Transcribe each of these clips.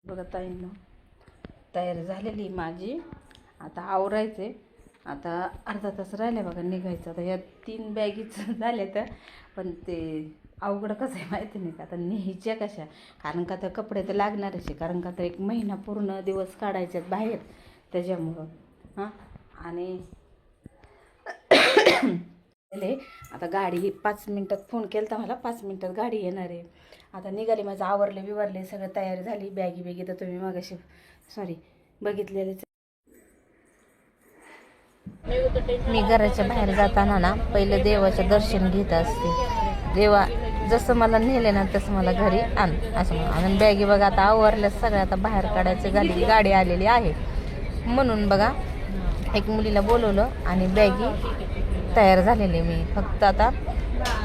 बघा ताईंनो, तयारी झालेली माझी. आता आवरायचे. आता अर्धा तास राहिले बघा निघायचं. आता या 3 बॅगीच झाल्या तर, पण ते अवघड कसं आहे माहिती नाही का, आता न्यायच्या कशा. कारण का तर कपडे तर लागणारच आहे, कारण का तर 1 महिना पूर्ण दिवस काढायचे बाहेर त्याच्यामुळं. हां, आणि आता गाडी 5 मिनटात फोन केला तर मला 5 मिनटात गाडी येणार आहे. आता निघाली, माझं आवरले बिवरले सगळं, तयारी झाली. बॅगी तर तुम्ही मागाशी बघितलेलेच. मी घराच्या बाहेर जाताना ना पहिलं देवाचं दर्शन घेत असते. देवा जसं मला नेले ना तसं मला घरी आण असं म्हणून. आणि बॅगी बघा आता आवरल्या सगळ्या, आता बाहेर काढायची गाडी आलेली आहे. म्हणून बघा एक मुलीला बोलवलं आणि बॅगी तयार झालेली मी फक्त आता.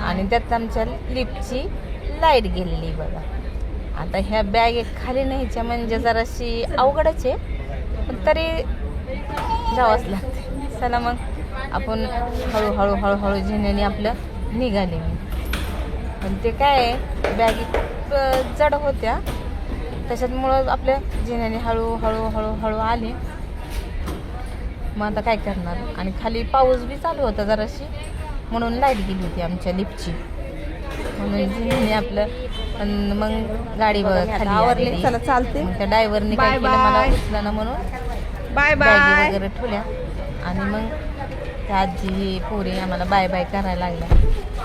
आणि त्यात आमच्या लिफ्टची लाईट गेलेली बघा. आता ह्या बॅग खाली न्यायच्या म्हणजे जराशी अवघडच आहे, पण तरी जावंच लागते. चला मग आपण हळूहळू झेण्याने आपलं निघाले मी. पण ते काय आहे, बॅगी खूप जड होत्या त्याच्यामुळं आपल्या झेण्याने हळूहळू आले. मग आता काय करणार. आणि खाली पाऊस बी चालू होता जराशी, म्हणून लाईट गेली होती आमच्या लिफ्टची. म्हणून झेण्याने आपलं मग गाडी खाली आवरली. चला चालते. त्या ड्रायव्हरने काय केलं, मला उचलं ना म्हणून बाय बाय वगैरे ठेवल्या. आणि मग त्या आजी पोरी आम्हाला बाय बाय करायला लागल्या.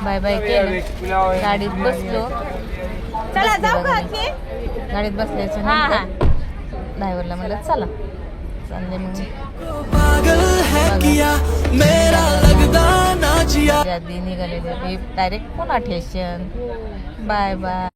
बाय बाय केलं, गाडीत बसलो. चला जाऊ का, गाडीत बसल्याच्या नंतर ड्रायव्हरला म्हणलं चला चालले. मग आधी निघालेले direct Pune station. Bye bye.